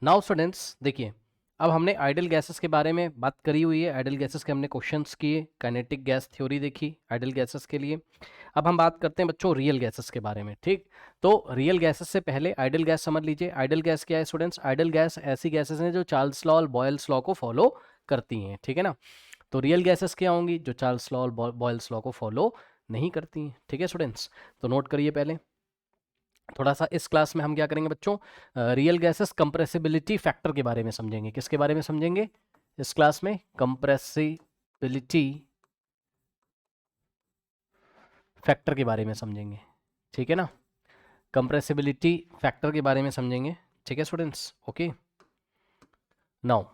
Now students देखिए, अब हमने आइडल गैसेस के बारे में बात करी हुई है, आइडल गैसेस के हमने क्वेश्चंस किए, काइनेटिक गैस थ्योरी देखी आइडल गैसेस के लिए। अब हम बात करते हैं बच्चों रियल गैसेस के बारे में, ठीक। तो रियल गैसेस से पहले आइडल गैस समझ लीजिए। आइडल गैस क्या है स्टूडेंट्स? आइडल गैस ऐसी गैसेस हैं जो चार्ल्स लॉ और बॉयल्स लॉ को फॉलो करती हैं, ठीक है ना। तो रियल गैसेस क्या होंगी? जो चार्ल्स लॉ और बॉयल्स लॉ को फॉलो नहीं करती हैं, ठीक है स्टूडेंट्स। तो नोट करिए पहले थोड़ा सा। इस क्लास में हम क्या करेंगे बच्चों? रियल गैसेस कंप्रेसिबिलिटी फैक्टर के बारे में समझेंगे। किसके बारे में समझेंगे इस क्लास में? कंप्रेसिबिलिटी फैक्टर के बारे में समझेंगे, ठीक है ना। कंप्रेसिबिलिटी फैक्टर के बारे में समझेंगे, ठीक है students. Okay, now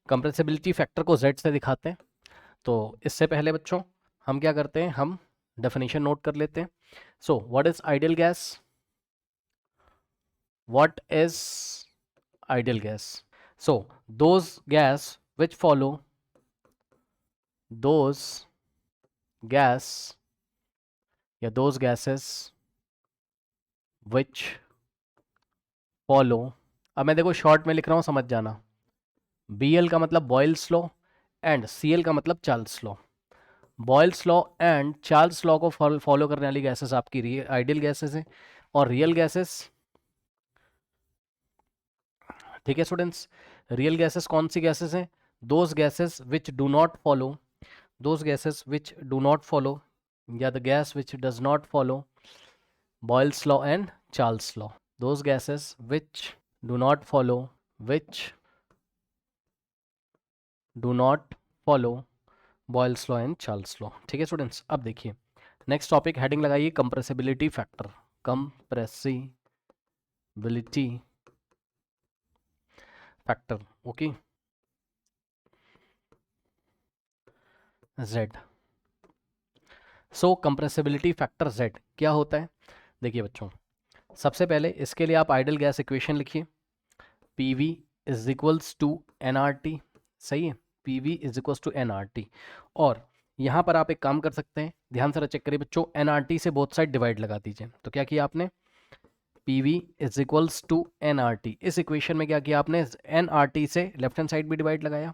compressibility factor को जेड से दिखाते हैं। तो इससे पहले बच्चों हम क्या करते हैं? हम डेफिनेशन नोट कर लेते हैं। So what is ideal gas? What is ideal gas? So those gas which follow, those gas या those gases which follow, अब मैं देखो शॉर्ट में लिख रहा हूँ, समझ जाना। BL का मतलब बॉयल्स लॉ एंड CL का मतलब Charles law. Boyle's law and Charles law को फॉलो करने वाली गैसेस आपकी आइडियल गैसेस हैं। और रियल गैसेस, ठीक है स्टूडेंट्स, रियल गैसेस कौन सी गैसेस हैं? Those gases which do not follow, those gases which do not follow, yeah, the gas which does not follow Boyle's law and Charles law. Those gases which do not follow, which do not follow Boyle's law and Charles law. ठीक है students. अब देखिए next topic, heading लगाइए compressibility factor. Compressibility factor, okay, Z। सो compressibility factor Z क्या होता है? देखिए बच्चों, सबसे पहले इसके लिए आप आइडल गैस इक्वेशन लिखिए। P V is equals to N R T, सही है, P V is equals to N R T. और यहाँ पर आप एक काम कर सकते हैं, ध्यान से चेक करिए बच्चों, एन आर टी से बोथ साइड डिवाइड लगा दीजिए। तो क्या किया आपने? P V is equals to N R T, इस इक्वेशन में क्या किया आपने? एन आर टी से लेफ्ट हैंड साइड भी डिवाइड लगाया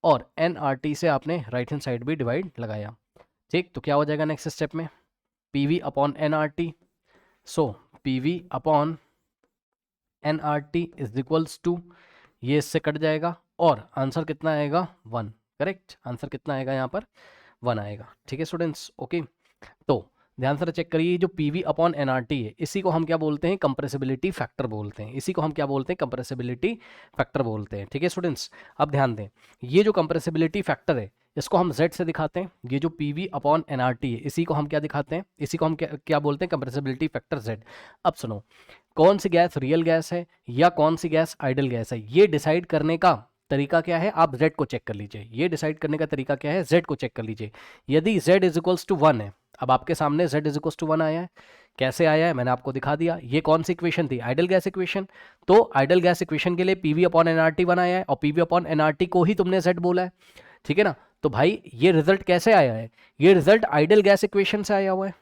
और एन आर टी से आपने राइट हैंड साइड भी डिवाइड लगाया, ठीक। तो क्या हो जाएगा नेक्स्ट स्टेप में? P V upon N R T. So P V upon N R T is equals to, ये इससे कट जाएगा और आंसर कितना आएगा? 1। करेक्ट, आंसर कितना आएगा यहाँ पर? 1 आएगा, ठीक है स्टूडेंट्स। ओके, तो ध्यान से चेक करिए, जो P V upon N R T है इसी को हम क्या बोलते हैं? कंप्रेसिबिलिटी फैक्टर बोलते हैं। इसी को हम क्या बोलते हैं? कंप्रेसिबिलिटी फैक्टर बोलते हैं, ठीक है स्टूडेंट्स। अब ध्यान दें, ये जो कंप्रेसिबिलिटी फैक्टर है इसको हम Z से दिखाते हैं। ये जो P V upon N R T है इसी को हम क्या दिखाते हैं? इसी को हम क्या बोलते हैं? Compressibility factor Z। अब सुनो, कौन सी गैस रियल गैस है या कौन सी गैस आइडल गैस है, ये डिसाइड करने का तरीका क्या है? आप Z को चेक कर लीजिए। ये डिसाइड करने का तरीका क्या है? Z को चेक कर लीजिए। यदि Z इज इक्वल्स टू 1 है, अब आपके सामने Z इज इक्वल्स टू 1 आया है, कैसे आया है मैंने आपको दिखा दिया। ये कौन सी इक्वेशन थी? Idol gas equation. तो आइडल गैस इक्वेशन के लिए पीवी अपॉन एनआरटी 1 आया है और पीवी अपॉन एनआरटी को ही तुमने Z बोला है, ठीक है ना। तो भाई ये रिजल्ट कैसे आया है? ये रिजल्ट आइडल गैस इक्वेशन से आया हुआ है,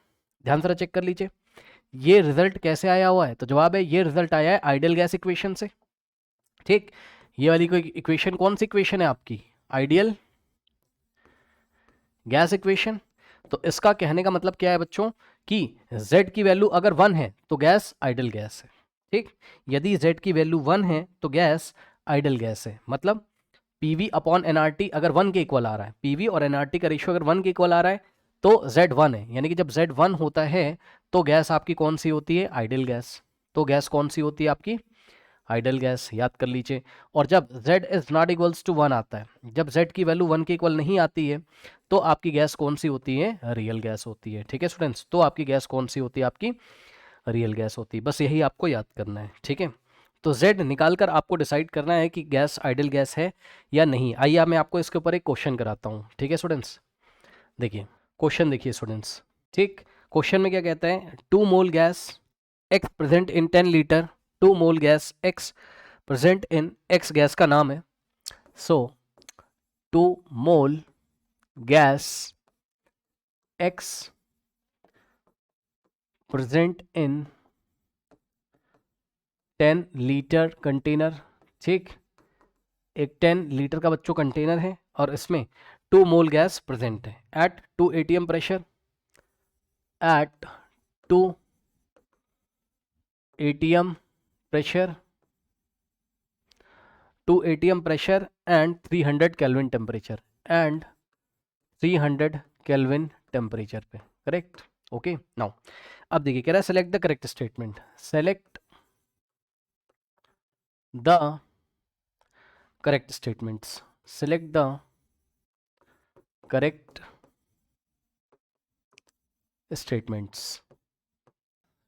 ध्यान से चेक कर लीजिए। ये रिजल्ट कैसे आया हुआ है? तो जवाब है ये रिजल्ट आया है आइडियल गैस इक्वेशन से, ठीक। ये वाली कोई इक्वेशन कौन सी इक्वेशन है आपकी? Ideal gas equation. तो इसका कहने का मतलब क्या है बच्चों कि z की वैल्यू अगर 1 है तो गैस आइडियल गैस है, ठीक। यदि z की वैल्यू 1 है तो गैस आइडियल गैस है। मतलब पीवी अपॉन एनआरटी अगर 1 के इक्वल आ रहा है, पीवी और एनआरटी का रेशियो अगर 1 के इक्वल आ रहा है तो z 1 है, यानी कि जब z 1 होता है तो गैस आपकी कौन सी होती है? Ideal gas. तो गैस कौन सी होती है आपकी? आइडियल गैस, याद कर लीजिए। और जब z is not equals to 1 आता है, जब z की वैल्यू 1 के इक्वल नहीं आती है तो आपकी गैस कौन सी होती है? रियल गैस होती है, ठीक है स्टूडेंट्स। तो आपकी गैस कौन सी होती है? आपकी रियल गैस होती है। बस यही आपको याद करना है, ठीक है। तो z निकाल कर आपको डिसाइड करना है कि गैस आइडियल गैस है या नहीं। आइए मैं आपको इसके ऊपर एक क्वेश्चन कराता हूँ, ठीक है स्टूडेंट्स। देखिए क्वेश्चन, देखिए स्टूडेंट्स, ठीक। क्वेश्चन में क्या कहता है? 2 mole gas x present in 10 litre, 2 mole gas x present in x gas का नाम है। सो 2 mole gas x present in 10 litre container, ठीक, एक 10 लीटर का बच्चों कंटेनर है और इसमें 2 मोल गैस प्रेजेंट है at 2 atm pressure, at 2 atm pressure, 2 atm pressure and 300 kelvin temperature, and 300 kelvin temperature पे, करेक्ट। ओके, नाउ अब देखिए कह रहा है select the correct statement, select the correct statements, select the correct statements.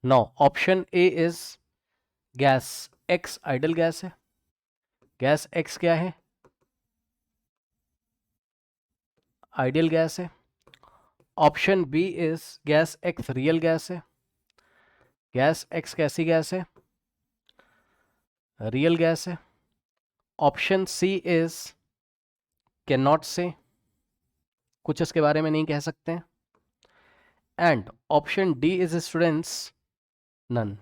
Now option A is gas X ideal gas है, gas X क्या है, ideal gas है। Option B is gas X real gas है, gas X कैसी gas है, real gas है। Option C is can not say, कुछ इसके बारे में नहीं कह सकते हैं। And option D is students none.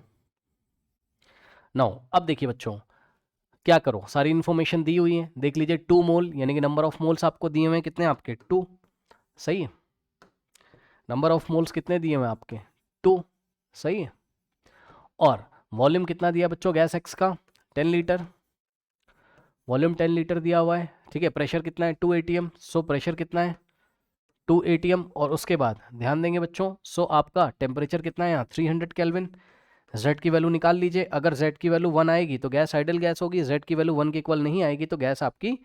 Now अब देखिए बच्चों क्या करो, सारी इन्फॉर्मेशन दी हुई है, देख लीजिए 2 मोल यानी कि नंबर ऑफ मोल्स आपको दिए हुए हैं, कितने आपके 2, सही है। नंबर ऑफ मोल्स कितने दिए हुए हैं आपके 2, सही है। और वॉल्यूम कितना दिया बच्चों गैस एक्स का 10 लीटर, वॉल्यूम 10 लीटर दिया हुआ है, ठीक है। प्रेशर कितना है 2 atm, सो प्रेशर कितना है 2 atm। और उसके बाद ध्यान देंगे बच्चों, सो आपका टेम्परेचर कितना है यहाँ 300 केल्विन। Z की वैल्यू निकाल लीजिए, अगर Z की वैल्यू 1 आएगी तो गैस आइडल गैस होगी, Z की वैल्यू 1 के इक्वल नहीं आएगी तो गैस आपकी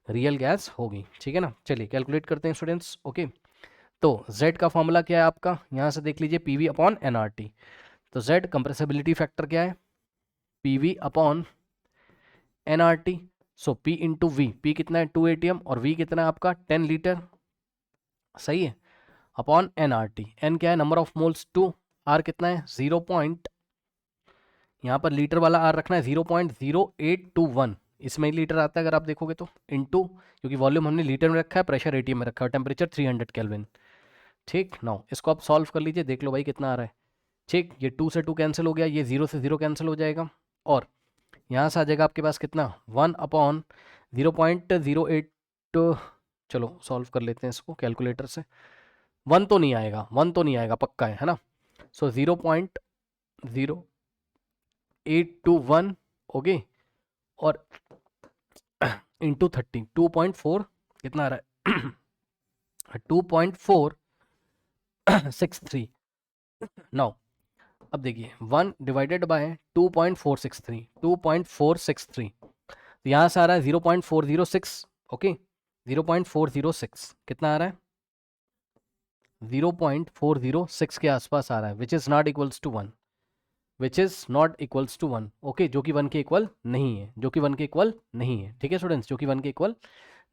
रियल गैस होगी, ठीक है ना। चलिए कैलकुलेट करते हैं स्टूडेंट्स। ओके, तो Z का फॉर्मूला क्या है आपका, यहाँ से देख लीजिए PV अपॉन NRT। तो Z कंप्रेसिबिलिटी फैक्टर क्या है PV अपॉन NRT, सो P इंटू V, P कितना है 2 atm और V कितना है आपका 10 लीटर, सही है, अपॉन NRT। N क्या है नंबर ऑफ मोल्स 2, R कितना है 0. यहाँ पर लीटर वाला R रखना है 0.0821, इसमें ही लीटर आता है अगर आप देखोगे तो, इनटू, क्योंकि वॉल्यूम हमने लीटर में रखा है, प्रेशर ATM में रखा है, टेम्परेचर 300 केल्विन, ठीक। नाउ इसको आप सॉल्व कर लीजिए, देख लो भाई कितना आ रहा है, ठीक। ये 2 से 2 कैंसिल हो गया, ये 0 से 0 कैंसिल हो जाएगा, और यहाँ से आ जाएगा आपके पास कितना 1 अपॉन 0.08, चलो सॉल्व कर लेते हैं इसको कैलकुलेटर से। 1 तो नहीं आएगा, 1 तो नहीं आएगा पक्का है ना। सो 0.0821 ओके, और इंटू 30 2.4 कितना आ रहा है 2.463। नाउ अब देखिए 1 डिवाइडेड बाय 2.463, 2.463, तो यहाँ से आ रहा है 0.406, ओके 0.406 कितना आ रहा है 0.406 के आसपास आ रहा है, which is not equals to 1, which is not equals to 1, okay, जो कि 1 के इक्वल नहीं है, जो कि 1 के इक्वल नहीं है, ठीक है स्टूडेंट्स, जो कि 1 के इक्वल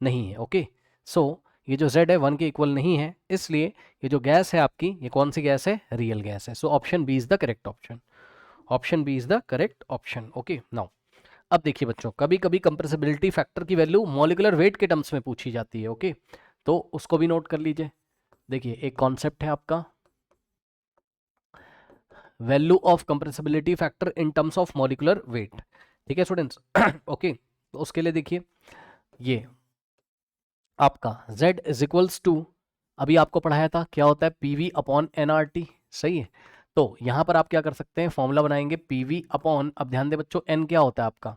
नहीं है, ओके। सो ये जो Z है 1 के इक्वल नहीं है, इसलिए ये जो गैस है आपकी, ये कौन सी गैस है, रियल गैस है। So option B is the correct option, option B is the correct option, okay. Now अब देखिए बच्चों, कभी कभी कंप्रेसिबिलिटी फैक्टर की वैल्यू मॉलिक्यूलर वेट के टर्म्स में पूछी जाती है, ओके, तो उसको भी नोट कर लीजिए। देखिए एक कॉन्सेप्ट है आपका value of compressibility factor in terms of molecular weight, ठीक है स्टूडेंट्स ओके। तो उसके लिए देखिए ये आपका Z इज इक्वल्स टू, अभी आपको पढ़ाया था क्या होता है PV अपॉन NRT, सही है। तो यहाँ पर आप क्या कर सकते हैं, फॉर्मूला बनाएंगे PV अपॉन, अब ध्यान दे बच्चों N क्या होता है आपका,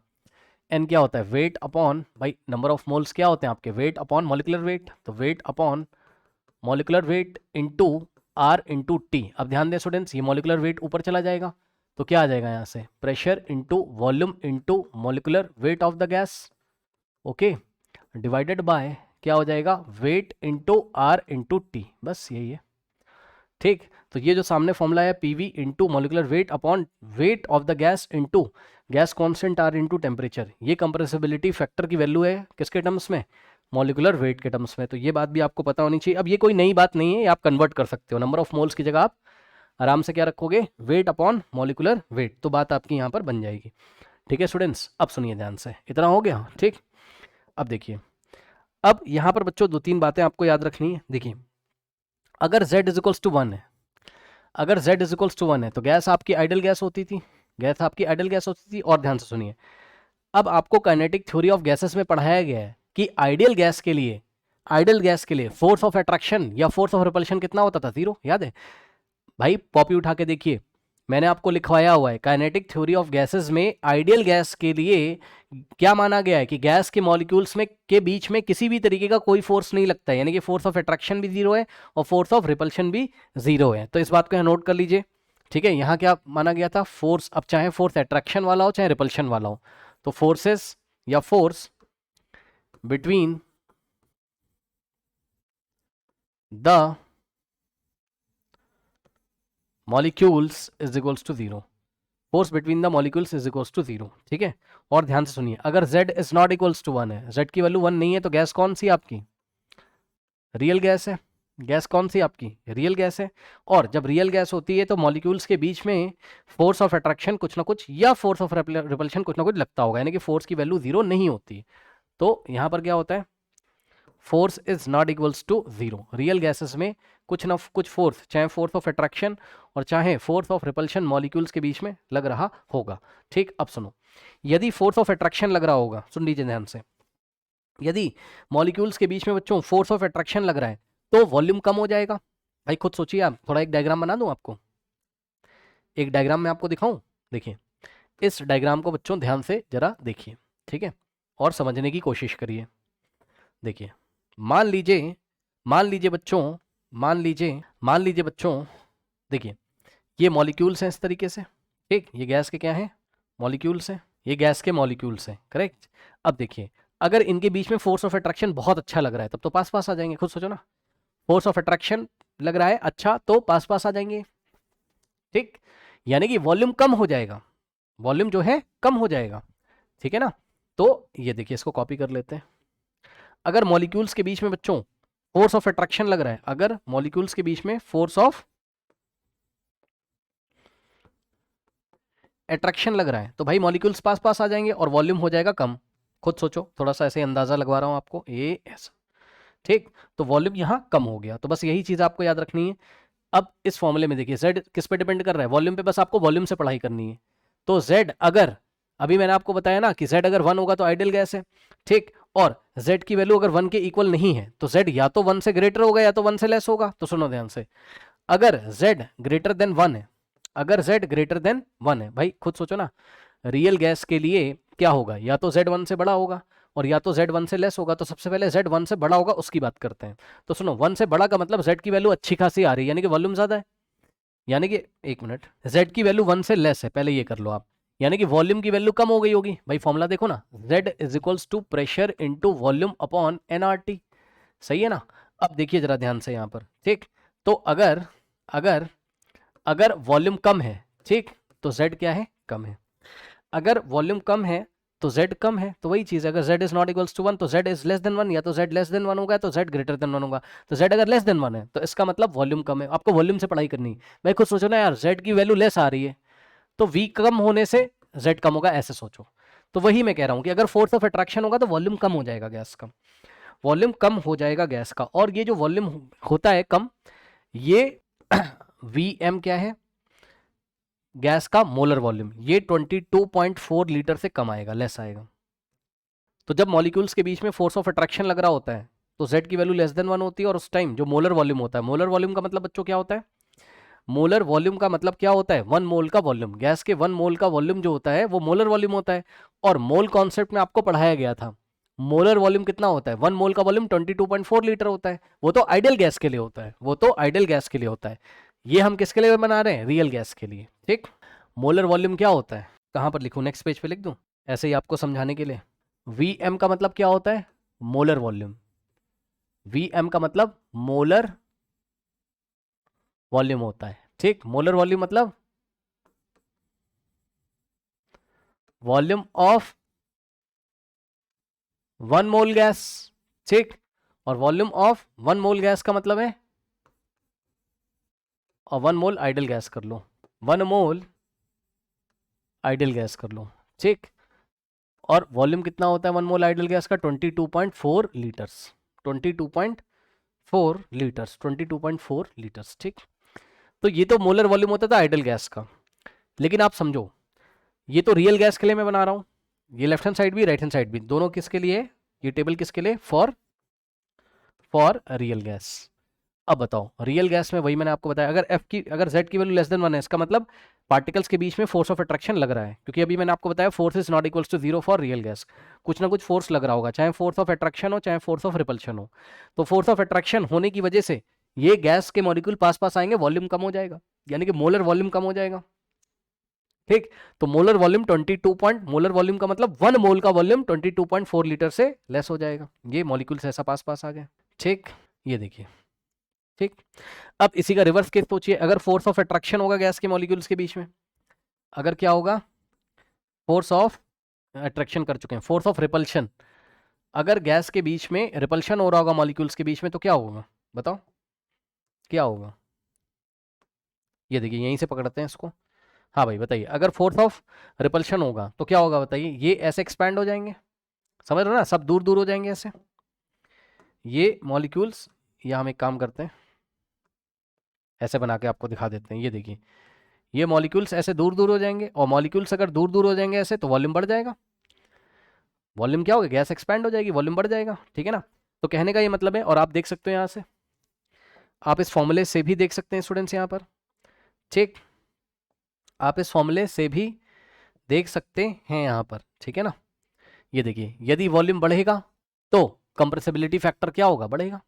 N क्या होता है वेट अपॉन, भाई नंबर ऑफ मोल्स क्या होते हैं आपके, वेट अपॉन मॉलिक्यूलर वेट, तो weight upon molecular weight into R into T. अब ध्यान दें स्टूडेंट्स, ये मॉलिक्यूलर वेट ऊपर चला जाएगा तो क्या आ जाएगा यहाँ से, pressure into volume into molecular weight of the gas, okay, divided by क्या हो जाएगा weight into R into T, बस यही है, ठीक। तो ये जो सामने फॉर्मूला है PV into molecular weight upon weight of the gas into gas constant R into temperature, ये कंप्रेसिबिलिटी फैक्टर की वैल्यू है किसके टर्म्स में, मॉलिक्यूलर वेट के टर्म्स में। तो ये बात भी आपको पता होनी चाहिए। अब ये कोई नई बात नहीं है, ये आप कन्वर्ट कर सकते हो, नंबर ऑफ मोल्स की जगह आप आराम से क्या रखोगे, वेट अपॉन मॉलिक्यूलर वेट, तो बात आपकी यहाँ पर बन जाएगी, ठीक है स्टूडेंट्स। अब सुनिए ध्यान से, इतना हो गया, ठीक। अब देखिए, अब यहाँ पर बच्चों 2-3 बातें आपको याद रखनी है। देखिए अगर Z इज इक्वल्स टू 1 है, अगर Z इज इक्वल्स टू 1 है तो गैस आपकी आइडल गैस होती थी, गैस आपकी आइडल गैस होती थी। और ध्यान से सुनिए, अब आपको काइनेटिक थ्योरी ऑफ गैसेस में पढ़ाया गया है कि आइडियल गैस के लिए फोर्स ऑफ अट्रैक्शन या फोर्स ऑफ रिपल्शन कितना होता था? 0। याद है भाई? कॉपी उठा के देखिए, मैंने आपको लिखवाया हुआ है। काइनेटिक थ्योरी ऑफ गैसेस में आइडियल गैस के लिए क्या माना गया है कि गैस के मॉलिक्यूल्स में के बीच में किसी भी तरीके का कोई फोर्स नहीं लगता है, यानी कि फोर्स ऑफ अट्रैक्शन भी 0 है और फोर्स ऑफ रिपल्शन भी 0 है। तो इस बात को यहाँ नोट कर लीजिए, ठीक है। यहाँ क्या माना गया था? फोर्स, अब चाहे फोर्स अट्रैक्शन वाला हो चाहे रिपल्शन वाला हो, तो फोर्सेस या force between the molecules is equals to 0। Force between the molecules is equals to 0, ठीक है। और ध्यान से सुनिए, अगर z is not equals to 1 है, z की वैल्यू 1 नहीं है, तो गैस कौन सी आपकी? रियल गैस है। गैस कौन सी आपकी? रियल गैस है। और जब रियल गैस होती है तो मॉलिक्यूल्स के बीच में फोर्स ऑफ अट्रैक्शन कुछ ना कुछ या फोर्स ऑफ रिपल्शन कुछ ना कुछ लगता होगा, यानी कि फोर्स की वैल्यू 0 नहीं होती। तो यहाँ पर क्या होता है? Force is not equals to 0। Real gases में कुछ ना कुछ फोर्स, चाहे फोर्स ऑफ अट्रैक्शन और चाहे फोर्स ऑफ रिपल्शन, मॉलिक्यूल्स के बीच में लग रहा होगा, ठीक। अब सुनो, यदि फोर्स ऑफ अट्रैक्शन लग रहा होगा, सुन लीजिए ध्यान से, यदि मॉलिक्यूल्स के बीच में बच्चों फोर्स ऑफ अट्रैक्शन लग रहा है तो वॉल्यूम कम हो जाएगा। भाई खुद सोचिए आप, थोड़ा एक डायग्राम बना दूं आपको, एक डायग्राम में आपको दिखाऊं। देखिए इस डायग्राम को बच्चों ध्यान से जरा देखिए, ठीक है, और समझने की कोशिश करिए। देखिए मान लीजिए बच्चों, देखिए ये मॉलिक्यूल्स हैं इस तरीके से, ठीक। ये गैस के क्या हैं? मॉलिक्यूल्स हैं। ये गैस के मॉलिक्यूल्स हैं, करेक्ट। अब देखिए, अगर इनके बीच में फोर्स ऑफ अट्रैक्शन बहुत अच्छा लग रहा है तब तो पास पास आ जाएंगे। खुद सोचो ना, फोर्स ऑफ अट्रैक्शन लग रहा है अच्छा तो पास पास आ जाएंगे, ठीक। यानी कि वॉल्यूम कम हो जाएगा, वॉल्यूम जो है कम हो जाएगा, ठीक है ना। तो ये देखिए, इसको कॉपी कर लेते हैं। अगर मॉलिक्यूल्स के बीच में बच्चों फोर्स ऑफ अट्रैक्शन लग रहा है, अगर मॉलिक्यूल्स के बीच में फोर्स ऑफ अट्रैक्शन लग रहा है तो भाई मॉलिक्यूल्स पास पास आ जाएंगे और वॉल्यूम हो जाएगा कम। खुद सोचो, थोड़ा सा ऐसे अंदाजा लगवा रहा हूं आपको, ये ऐसा, ठीक। तो वॉल्यूम यहां कम हो गया। तो बस यही चीज आपको याद रखनी है। अब इस फॉर्मूले में देखिए, z किस पे डिपेंड कर रहा है? वॉल्यूम पे। बस आपको वॉल्यूम से पढ़ाई करनी है। तो z अगर, अभी मैंने आपको बताया ना कि z अगर 1 होगा तो आइडियल गैस है, ठीक। और z की वैल्यू अगर 1 के इक्वल नहीं है तो z या तो 1 से ग्रेटर होगा या तो 1 से लेस होगा। तो सुनो ध्यान से, अगर z ग्रेटर देन 1 है, अगर z ग्रेटर देन 1 है, भाई खुद सोचो ना, रियल गैस के लिए क्या होगा? या तो z 1 से बड़ा होगा और या तो z 1 से लेस होगा। तो सबसे पहले z 1 से बड़ा होगा उसकी बात करते हैं। तो सुनो, 1 से बड़ा का मतलब z की वैल्यू अच्छी खासी आ रही है, यानी कि वॉल्यूम ज्यादा है। यानी कि एक मिनट, z की वैल्यू 1 से लेस है, पहले ये कर लो आप, यानी कि वॉल्यूम की वैल्यू कम हो गई होगी। भाई फॉर्मूला देखो ना, z is equals to pressure into volume upon nRT, सही है ना। अब देखिए जरा ध्यान से यहाँ पर, ठीक। तो अगर अगर अगर वॉल्यूम कम है, ठीक, तो z क्या है? कम है। अगर वॉल्यूम कम है तो z कम है। तो वही चीज है, अगर z is not equals to 1 तो z इज लेस देन 1, या तो z लेस देन 1 होगा तो z ग्रेटर देन 1 होगा। तो z अगर लेस देन 1 है तो इसका मतलब वॉल्यूम कम है। आपको वॉल्यूम से पढ़ाई करनी है। भाई खुद सोचो ना यार, z की वैल्यू लेस आ रही है तो v कम होने से z कम होगा, ऐसे सोचो। तो वही मैं कह रहा हूं कि अगर फोर्स ऑफ अट्रैक्शन होगा तो वॉल्यूम कम हो जाएगा गैस का, वॉल्यूम कम हो जाएगा गैस का। और ये जो वॉल्यूम होता है कम, ये Vm क्या है? गैस का मोलर वॉल्यूम, ये 22.4 लीटर से कम आएगा, लेस आएगा। तो जब मॉलिक्यूल्स के बीच में फोर्स ऑफ अट्रैक्शन लग रहा होता है तो z की वैल्यू लेस देन 1 होती है, और उस टाइम जो मोलर वॉल्यूम होता है, मोलर वॉल्यूम का मतलब बच्चों क्या होता है? मोलर वॉल्यूम का मतलब क्या होता है? 1 मोल का वॉल्यूम, गैस के 1 मोल का वॉल्यूम जो होता है वो मोलर वॉल्यूम होता है। और मोल कॉन्सेप्ट में आपको पढ़ाया गया था, मोलर वॉल्यूम कितना होता है? 1 मोल का वॉल्यूम 22.4 लीटर होता है। वो तो आइडियल गैस के लिए होता है, वो तो आइडियल गैस के लिए होता है। ये हम किसके लिए बना रहे हैं? रियल गैस के लिए, ठीक। मोलर वॉल्यूम क्या होता है? कहां पर लिखूं? नेक्स्ट पेज पे लिख दूं ऐसे ही आपको समझाने के लिए। Vm का मतलब क्या होता है? Molar volume. Vm का मतलब मोलर वॉल्यूम होता है, ठीक। मोलर वॉल्यूम मतलब वॉल्यूम ऑफ 1 मोल गैस, ठीक। और वॉल्यूम ऑफ 1 मोल गैस का मतलब है, और 1 मोल आइडल गैस कर लो, 1 मोल आइडल गैस कर लो, ठीक। और वॉल्यूम कितना होता है 1 मोल आइडल गैस का? 22.4 लीटर्स, 22.4 लीटर्स, 22.4 लीटर्स, ठीक। तो ये तो मोलर वॉल्यूम होता था आइडल गैस का। लेकिन आप समझो, ये तो रियल गैस के लिए मैं बना रहा हूँ, ये लेफ्ट हैंड साइड भी राइट हैंड साइड भी, दोनों किसके लिए, ये टेबल किसके लिए, फॉर रियल गैस। अब बताओ रियल गैस में वही मैंने आपको बताया, अगर z की वैल्यू लेस देन 1 है, इसका मतलब पार्टिकल्स के बीच में फोर्स ऑफ अट्रैक्शन लग रहा है, क्योंकि अभी मैंने आपको बताया force is not equals to 0 for real gas. कुछ ना कुछ फोर्स लग रहा होगा, चाहे फोर्स ऑफ अट्रैक्शन हो चाहे फोर्स ऑफ रिपल्शन हो। तो फोर्स ऑफ अट्रैक्शन होने की वजह से ये गैस के मॉलिक्यूल पास पास आएंगे, वॉल्यूम कम हो जाएगा, यानी कि मोलर वॉल्यूम कम हो जाएगा। ठीक, तो molar volume 22 point, molar volume का मतलब 1 मोल का वॉल्यूम 22.4 लीटर से लेस हो जाएगा, ये मॉलिक्यूल्स ऐसा पास पास आ गए। ठीक, ये देखिए। ठीक, अब इसी का रिवर्स केस सोचिए, अगर फोर्स ऑफ अट्रैक्शन होगा गैस के मॉलिक्यूल्स के बीच में, अगर क्या होगा, फोर्स ऑफ अट्रैक्शन कर चुके हैं, फोर्स ऑफ रिपल्शन, अगर गैस के बीच में रिपल्शन हो रहा होगा मॉलिक्यूल्स के बीच में, तो क्या होगा बताओ, क्या होगा। ये देखिए यहीं से पकड़ते हैं इसको। हाँ भाई बताइए, अगर फोर्स ऑफ रिपल्शन होगा तो क्या होगा बताइए, ये ऐसे एक्सपैंड हो जाएंगे, समझ रहे हो ना, सब दूर दूर हो जाएंगे ऐसे ये मॉलिक्यूल्स, या हम एक काम करते हैं ऐसे बना के आपको दिखा देते हैं, ये देखिए ये मॉलिक्यूल्स ऐसे दूर दूर हो जाएंगे, और मॉलिक्यूल्स अगर दूर दूर हो जाएंगे ऐसे तो वॉल्यूम बढ़ जाएगा, वॉल्यूम क्या होगा, गैस एक्सपैंड हो जाएगी, वॉल्यूम बढ़ जाएगा, ठीक है ना। तो कहने का ये मतलब है, और आप देख सकते हो यहाँ से, आप इस फॉर्मूले से भी देख सकते हैं स्टूडेंट्स यहाँ पर। ठीक, आप इस फॉर्मूले से भी देख सकते हैं यहाँ पर, ठीक है ना। ये देखिए यदि वॉल्यूम बढ़ेगा तो कंप्रेसिबिलिटी फैक्टर क्या होगा, बढ़ेगा,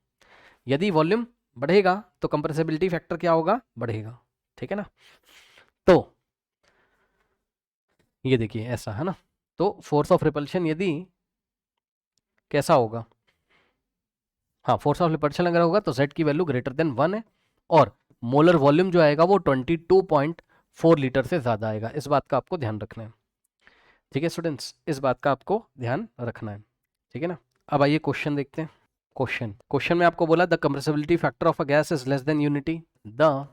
यदि वॉल्यूम बढ़ेगा तो कंप्रेसिबिलिटी फैक्टर क्या होगा, बढ़ेगा, ठीक है ना। तो ये देखिए ऐसा है ना, तो फोर्स ऑफ रिपल्शन यदि कैसा होगा, हाँ फोर्स ऑफ रिपल्शन अगर होगा तो z की वैल्यू ग्रेटर देन 1 है, और मोलर वॉल्यूम जो आएगा वो 22.4 लीटर से ज़्यादा आएगा, इस बात का आपको ध्यान रखना है। ठीक है स्टूडेंट्स, इस बात का आपको ध्यान रखना है, ठीक है ना। अब आइए क्वेश्चन देखते हैं। क्वेश्चन में आपको बोला the compressibility factor of a gas is less than unity, the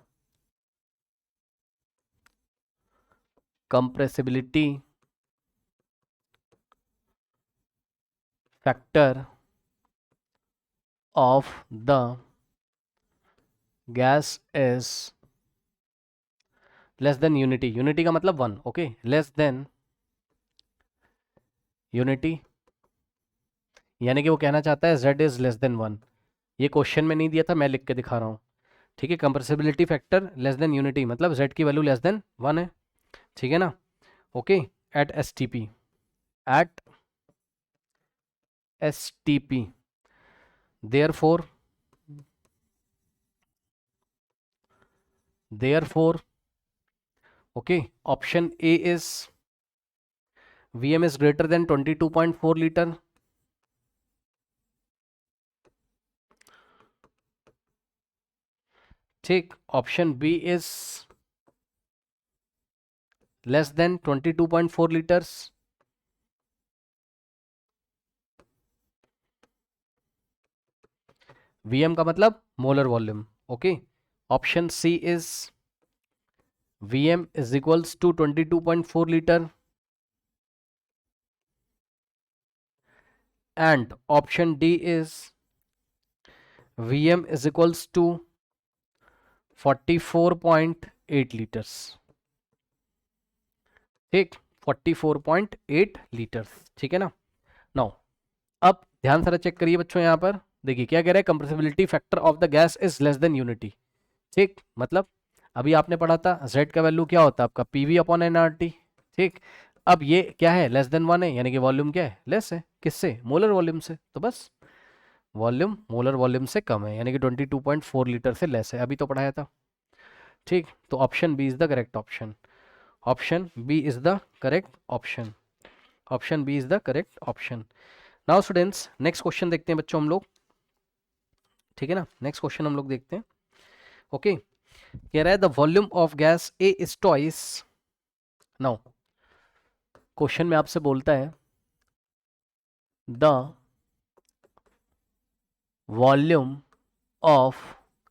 compressibility factor of the gas is less than unity, unity का मतलब 1, ओके, लेस देन यूनिटी, यानी कि वो कहना चाहता है z इज लेस देन 1। ये क्वेश्चन में नहीं दिया था, मैं लिख के दिखा रहा हूँ। ठीक है, compressibility factor less than unity मतलब z की वैल्यू लेस देन 1 है, ठीक है ना। Okay, at S T P, at S T P, therefore okay, option A is Vm is greater than 22.4 liter. ठीक, option B is less than 22.4 litres. Vm का मतलब molar volume, okay. Option C is Vm is equals to 22.4 liter, and option D is Vm is equals to 44.8 liters। ठीक, 44.8 litres, ठीक है ना। Now अब ध्यान से चेक करिए बच्चों, यहाँ पर देखिए क्या कह रहा है, compressibility factor of the gas is less than unity. ठीक, मतलब अभी आपने पढ़ा था z का वैल्यू क्या होता है आपका पीवी अपॉन एनआरटी। ठीक, अब ये क्या है, लेस देन 1 है, यानी कि वॉल्यूम क्या है, लेस है, किससे, मोलर वॉल्यूम से, तो बस वॉल्यूम मोलर वॉल्यूम से कम है, यानी कि 22.4 लीटर से लेस है, अभी तो पढ़ाया था। ठीक, तो option B is the correct option, option B is the correct option, option B is the correct option. Now students next question देखते हैं बच्चों हम लोग, ठीक है ना। नेक्स्ट क्वेश्चन हम लोग देखते हैं, ओके। कह रहा है the volume of gas A is twice. Now question में आपसे बोलता है the volume of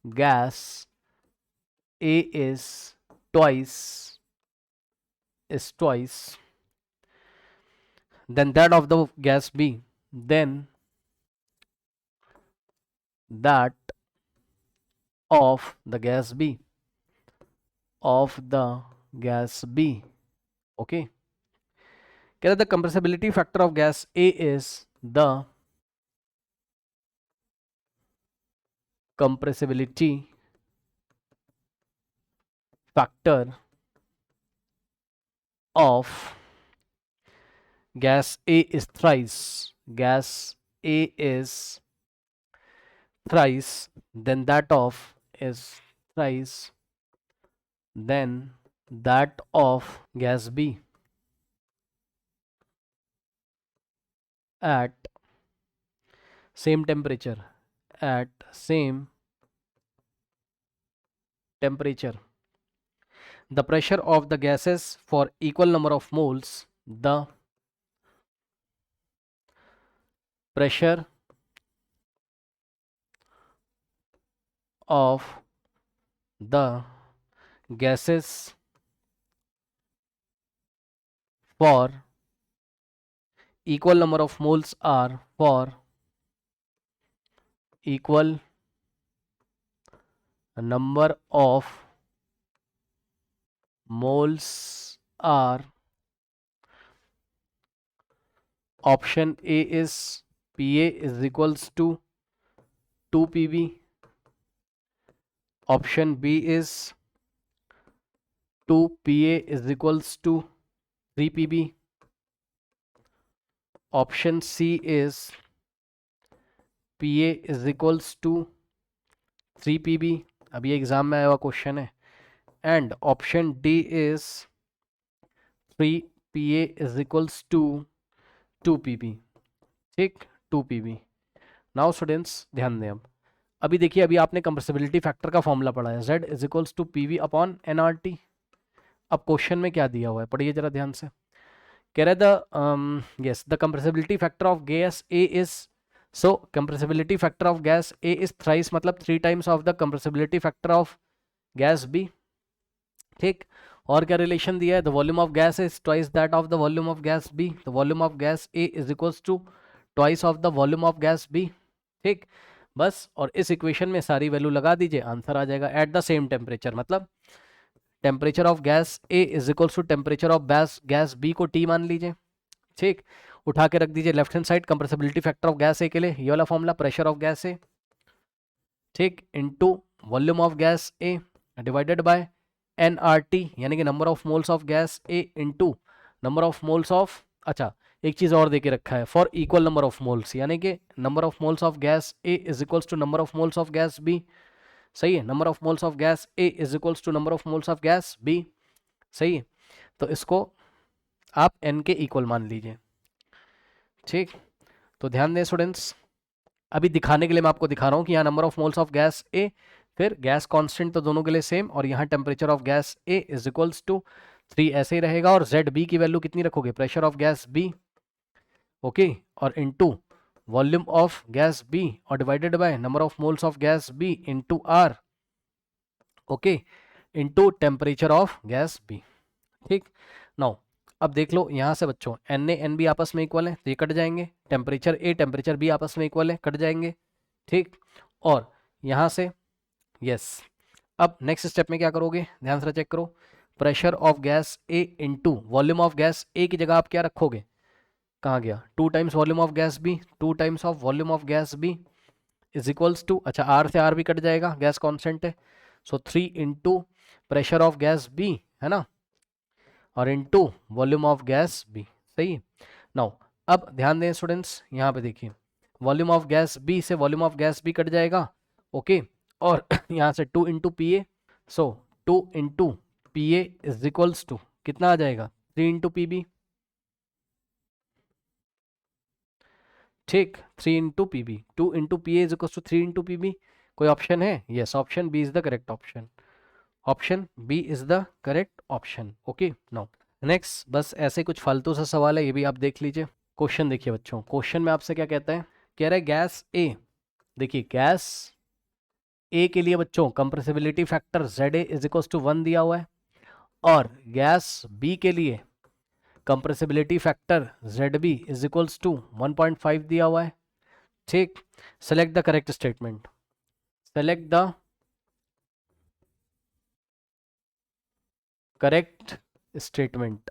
gas A is twice then that of the gas B, then that of the gas B, of the gas B, okay, कह रहे the compressibility factor of gas A is the compressibility factor of gas A is thrice, gas A is thrice, then that of is thrice, then that of gas B at same temperature, at same temperature. The pressure of the gases for equal number of moles, the pressure of the gases for equal number of moles are for equal number of moles are option A is Pa is equals to 2 Pb, option B is 2 Pa is equals to 3 Pb, option C is Pa is equals to 3 Pb, अभी exam में आया हुआ question है, and option D is 3 Pa is equals to 2 Pb, ठीक 2 Pb। Now students ध्यान दें, अब अभी देखिए, अभी आपने कंप्रेसिबिलिटी फैक्टर का फॉर्मूला पढ़ा है, Z is equals to P V upon N R T. अब क्वेश्चन में क्या दिया हुआ है, पढ़िए जरा ध्यान से। कह रहा है the yes the compressibility factor of gas A is, so compressibility factor of gas A is thrice, मतलब 3 times of the compressibility factor of gas B, ठीक। और क्या रिलेशन दिया है, the volume of gas is twice that of the volume of gas B, the volume of gas A is equals to twice of the volume of gas B, ठीक। बस, और इस equation में सारी वैल्यू लगा दीजिए, आंसर आ जाएगा। एट द सेम टेम्परेचर, मतलब temperature of gas A is equals to temperature of gas B को टी मान लीजिए, ठीक। उठा के रख दीजिए left hand side, compressibility factor of gas A के लिए ये वाला formula, pressure of gas A, ठीक, into volume of gas A divided by NRT, यानी कि number of moles of gas A into number of moles of, अच्छा एक चीज और देके रखा है, for equal number of moles, यानी कि number of moles of gas A is equals to number of moles of gas B, सही है। Number of moles of gas A is equals to number of moles of gas B, सही है। तो इसको आप n के equal मान लीजिए, ठीक। तो ध्यान दें स्टूडेंट्स, अभी दिखाने के लिए मैं आपको दिखा रहा हूँ कि यहाँ number of moles of gas A, फिर गैस कांस्टेंट तो दोनों के लिए सेम, और यहाँ temperature of gas A is equals to 3 ऐसे ही रहेगा, और जेड बी की वैल्यू कितनी रखोगे, pressure of gas B, okay, और into volume of gas B और divided by number of moles of gas B into R, okay, into temperature of gas B, ठीक। Now अब देख लो यहाँ से बच्चों, एन ए एन बी आपस में इक्वल है तो ये कट जाएंगे, टेम्परेचर ए टेम्परेचर बी आपस में इक्वल है, कट जाएंगे, ठीक। और यहाँ से यस, अब नेक्स्ट स्टेप में क्या करोगे, ध्यान से चेक करो, pressure of gas A into volume of gas A की जगह आप क्या रखोगे, कहाँ गया, 2 times volume of gas B, 2 times of volume of gas B is equals to, अच्छा आर से आर भी कट जाएगा, गैस कॉन्स्टेंट है, so 3 into pressure of gas B, है ना, और into volume of gas B, सही है। नाउ अब ध्यान दें स्टूडेंट्स, यहाँ पे देखिए, वॉल्यूम ऑफ गैस बी से volume of gas B cut जाएगा, ओके, और यहाँ से 2 into P A, so 2 into P A is equals to कितना आ जाएगा, 3 इंटू पी बी, ठीक, 3 into P B, 2 into P A is equals to 3 into P B. कोई option है, yes, option B is the correct option, option B is the correct option, okay. Now next, बस ऐसे कुछ फालतू सा सवाल है, ये भी आप देख लीजिए। क्वेश्चन देखिए बच्चों, क्वेश्चन में आपसे क्या कहता है, कह रहा है गैस ए, देखिए गैस ए के लिए बच्चों compressibility factor Z A is equal to 1 दिया हुआ है, और गैस बी के लिए compressibility factor Z B is equals to 1.5 दिया हुआ है, ठीक। Select the correct statement, select the correct statement,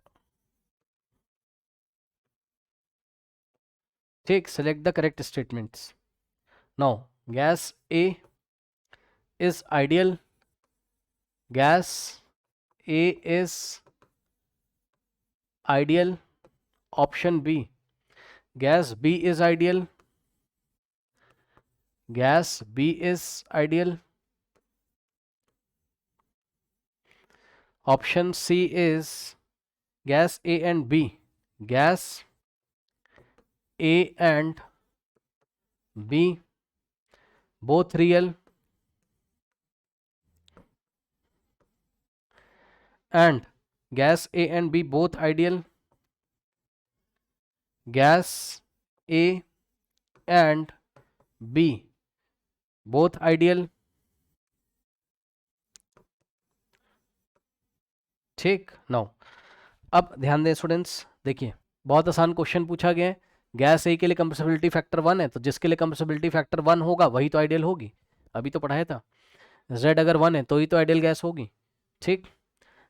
ठीक, select the correct statements. Now gas A is ideal, gas A is ideal. Option B, gas B is ideal, gas B is ideal. Option C is gas A and B, gas A and B both real and gas A and B both ideal, gas A and B both ideal. ठीक, now अब ध्यान दें students, देखिए बहुत आसान question पूछा गया है। गैस ए के लिए कंप्रेसिबिलिटी फैक्टर 1 है, तो जिसके लिए कंप्रेसिबिलिटी फैक्टर 1 होगा वही तो आइडियल होगी, अभी तो पढ़ाया था। Z अगर 1 है तो ही तो आइडियल गैस होगी, ठीक।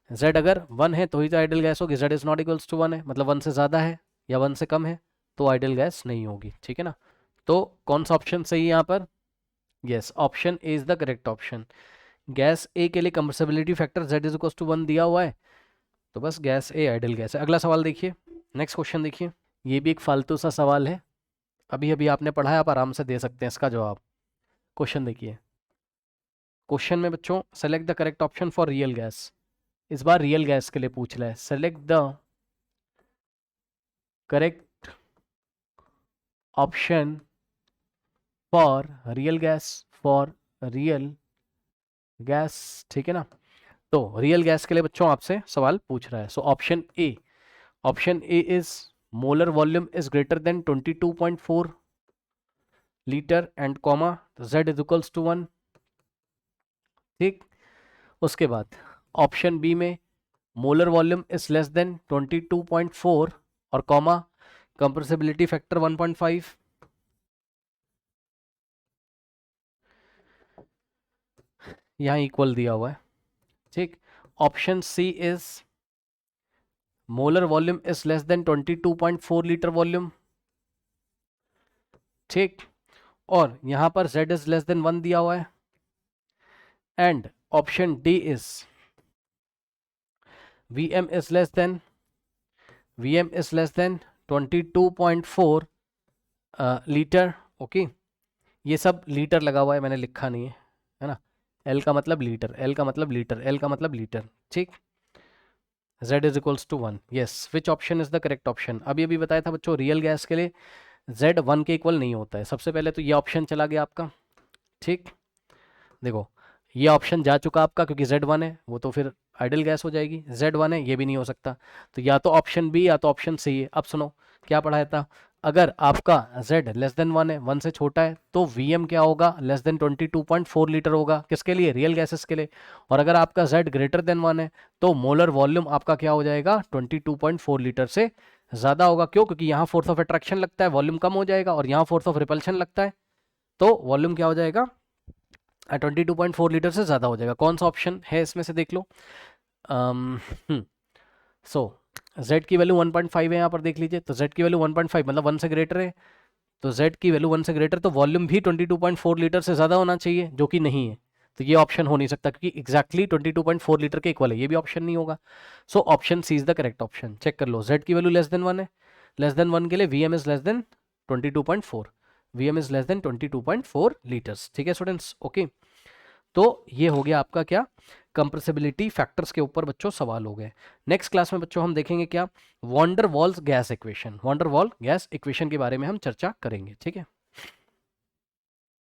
Z अगर 1 है तो ही तो आइडियल गैस होगी। Z is not equals to 1 है, मतलब 1 से ज़्यादा है या 1 से कम है तो आइडियल गैस नहीं होगी, ठीक है ना। तो कौन सा ऑप्शन सही है यहाँ पर? Yes, option A is the correct option. Gas A के लिए compressibility factor Z is equals to 1 दिया हुआ है, तो बस गैस ए आइडियल गैस है। अगला सवाल देखिए, नेक्स्ट क्वेश्चन देखिए, ये भी एक फालतू सा सवाल है, अभी अभी आपने पढ़ा है, आप आराम से दे सकते हैं इसका जवाब। क्वेश्चन देखिए, क्वेश्चन में बच्चों select the correct option for real gas, इस बार रियल गैस के लिए पूछ रहा है। Select the correct option for real gas, for real gas, ठीक है ना। तो रियल गैस के लिए बच्चों आपसे सवाल पूछ रहा है। So option A is molar volume is greater than 22.4 litre and comma Z is equals to 1, ठीक। उसके बाद ऑप्शन बी में molar volume is less than 22.4 और कॉमा कंप्रेसिबिलिटी फैक्टर 1.5, यहाँ इक्वल दिया हुआ है, ठीक। Option C is molar volume is less than 22.4 litre volume, ठीक। और यहां पर Z इज लेस देन 1 दिया हुआ है। And option D is VM is less than 22.4 litre, okay. ये सब लीटर लगा हुआ है, मैंने लिखा नहीं है ना। L का मतलब लीटर, L का मतलब लीटर, L का मतलब लीटर, ठीक। Z is equals to 1, yes. Which option is the correct option? अभी अभी बताया था बच्चों, रियल गैस के लिए Z 1 के इक्वल नहीं होता है। सबसे पहले तो ये ऑप्शन चला गया आपका, ठीक। देखो ये ऑप्शन जा चुका आपका, क्योंकि Z 1 है, वो तो फिर आइडियल गैस हो जाएगी। Z 1 है, ये भी नहीं हो सकता, तो या तो ऑप्शन बी या तो ऑप्शन सी है। अब सुनो क्या पढ़ाया था, अगर आपका Z लेस देन 1 है, 1 से छोटा है, तो VM क्या होगा? लेस देन 22.4 लीटर होगा। किसके लिए? रियल गैसेस के लिए। और अगर आपका Z ग्रेटर देन 1 है, तो मोलर वॉल्यूम आपका क्या हो जाएगा? 22.4 लीटर से ज़्यादा होगा। क्यों? क्योंकि यहाँ फोर्स ऑफ अट्रैक्शन लगता है, वॉल्यूम कम हो जाएगा, और यहाँ फोर्स ऑफ रिपल्शन लगता है, तो वॉल्यूम क्या हो जाएगा? 22.4 लीटर से ज़्यादा हो जाएगा। कौन सा ऑप्शन है इसमें से देख लो। सो Z की वैल्यू 1.5 है, यहाँ पर देख लीजिए। तो Z की वैल्यू 1.5 मतलब 1 से ग्रेटर है, तो Z की वैल्यू 1 से ग्रेटर, तो वॉल्यूम भी 22.4 लीटर से ज़्यादा होना चाहिए, जो कि नहीं है। तो ये ऑप्शन हो नहीं सकता, क्योंकि एग्जैक्टली 22.4 लीटर के इक्वल है, ये भी ऑप्शन नहीं होगा। So option C is the correct option. Check कर लो, Z की वैल्यू लेस देन 1 है, लेस देन 1 के लिए VM is less than 22.4, VM is less than 22.4 litres, ठीक है स्टूडेंट्स, ओके। तो ये हो गया आपका क्या? कंप्रेसिबिलिटी फैक्टर्स के ऊपर बच्चों सवाल हो गए। नेक्स्ट क्लास में बच्चों हम देखेंगे क्या? वॉन डर वाल्स गैस इक्वेशन, वॉन डर वाल गैस इक्वेशन के बारे में हम चर्चा करेंगे, ठीक है।